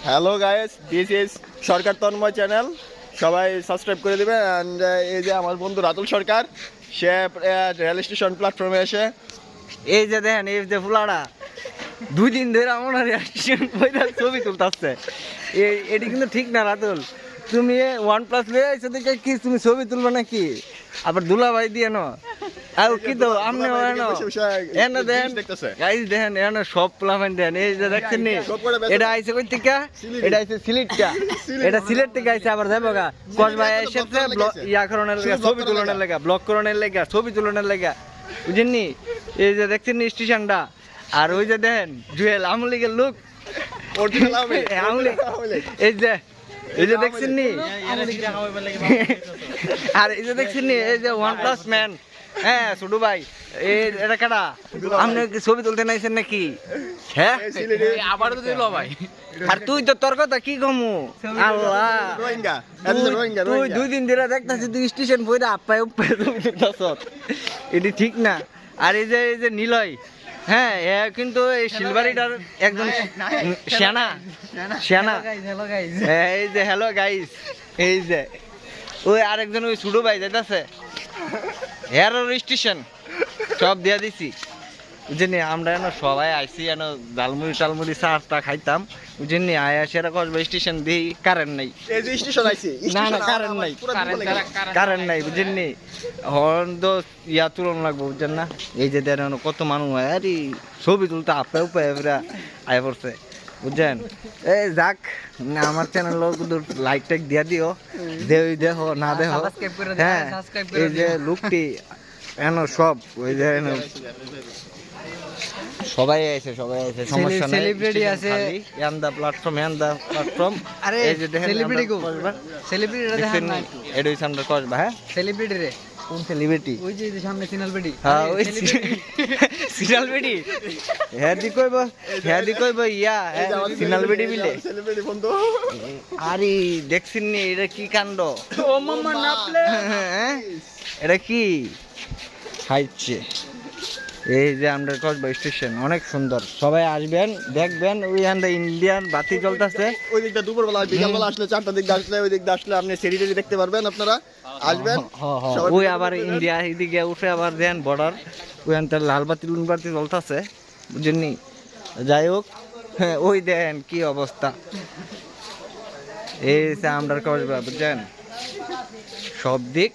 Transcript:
Hello guys, this is Sarkar Tanmoy channel. সবাই subscribe করে দিবে। অ্যান্ড এই যে আমার বন্ধু রাতুল সরকার, সে রেল স্টেশন প্ল্যাটফর্মে এসে এই যে দেখেন, এই যে ফুলাটা 2 দিন ধরে আমার ছবি তুলতেছে। এটি কিন্তু ঠিক না রাতুল, তুমি OnePlus লয়ে আইছো দেখে কি তুমি ছবি তুলবে নাকি? আবার দুলাভাই দিয়ে ন আর কি তো আমনে এনে দেন গাইস, দেখেন এনে সব প্লামেন দেন। এই যে দেখছেন নি, এটা আইছে কই থেকে? এটা আইছে সিলেটটা, এটা সিলেট থেকে আইছে। আবার যাবো গা কসবাই এসে ইয়া করনের লাগা, ছবি তুলনের লাগা, ব্লক করনের লাগা, ছবি তুলনের লাগা, বুঝেননি? এই যে দেখছেন নি স্টেশনটা। আর ওই যে দেখেন জুয়েল আমলিগের লুক, এই যে এই যে দেখছেন নি, আর এই যে দেখছেন নি, এই যে OnePlus ম্যান। হ্যাঁ ছোট ভাই, এটা কাটা আপনি কি ছবি তুলতে নাইছেন নাকি? হ্যাঁ আবার তো দিল ভাই। আর তুই তো তোর কথা কি কমু? আল্লাহ, তুই 2 দিন ধরে দেখতাছিস তুই স্টেশন বইরা আপ্পায় উপ্পায় ছবি তুলতাছস, এটি ঠিক না। আর এই যে নিলয়, হ্যাঁ এ কিন্তু এই সিলভারিটার একজন সেনা। এই যে হ্যালো গাইস, এই যে ওই আরেকজন ওই ছোট ভাই যাইতাছে, হেয়ার স্টেশন সব দিয়া দিছি, বুঝলি? আমরা এনে সবাই আইসি, এনে ডালমুড়ি টালমুড়ি চাটা খাইতাম, বুঝলি? আয়া সেরা কসবা স্টেশন দিই, কারেন্ট নাই। না না কারেন্ট নাই, কারেন্ট নাই, বুঝলি? হর্ন তো ইয়া তুলন লাগবো, বুঝছেন না? এই যে দেন কত মানুষ হয়, আরে ছবি তুলতে আপে উপায় আয় পড়ছে, বুঝছেন? এই যাক, আমার চ্যানেল লাইক টাইক দিয়া দিও, দেখো না দেখো। হ্যাঁ এই যে লুকটি এন সব ওই যে সবাই আছে, সমস্যা নাই। সেলিব্রিটি আছে, এন্ডা প্ল্যাটফর্ম। আরে এই যে দেখেন সেলিব্রিটি কো, সেলিব্রিটিরা দেখেন না, এটা হইছে আমরা কসবা। হ্যাঁ সেলিব্রিটি রে, কোন সেলিব্রিটি? ওই যে সামনে সিনালবেডি। হ্যাঁ ওই সিনালবেডি। হ্যাঁ দি কইব ইয়া সিনালবেডি বিলে। আরে দেখছিন নি, এটা কি কাণ্ড? ও মাম্মা নাপলে, হ্যাঁ এটা কি খাইছে? এই যে আমরা কসবা স্টেশন অনেক সুন্দর, সবাই আসবেন দেখবেন। ওই ইন্ডিয়ান বাতি জ্বলতেছে ওই দিকটা দুপুরবেলা, বিকালবেলা আসলে 4টার দিকে আসলে, ওই দিকটা আসলে আপনি সেরিটারি দেখতে পারবেন। আপনারা আসবেন। ওই আবার ইন্ডিয়া এদিকে উঠে আবার দেন বর্ডার, ওই লাল বাতি লুন বাতি জ্বলতেছে, বুঝেননি? যাই হোক, হ্যাঁ ওই দেন কি অবস্থা। এই আমরা কসবা, বুঝছেন? সব দিক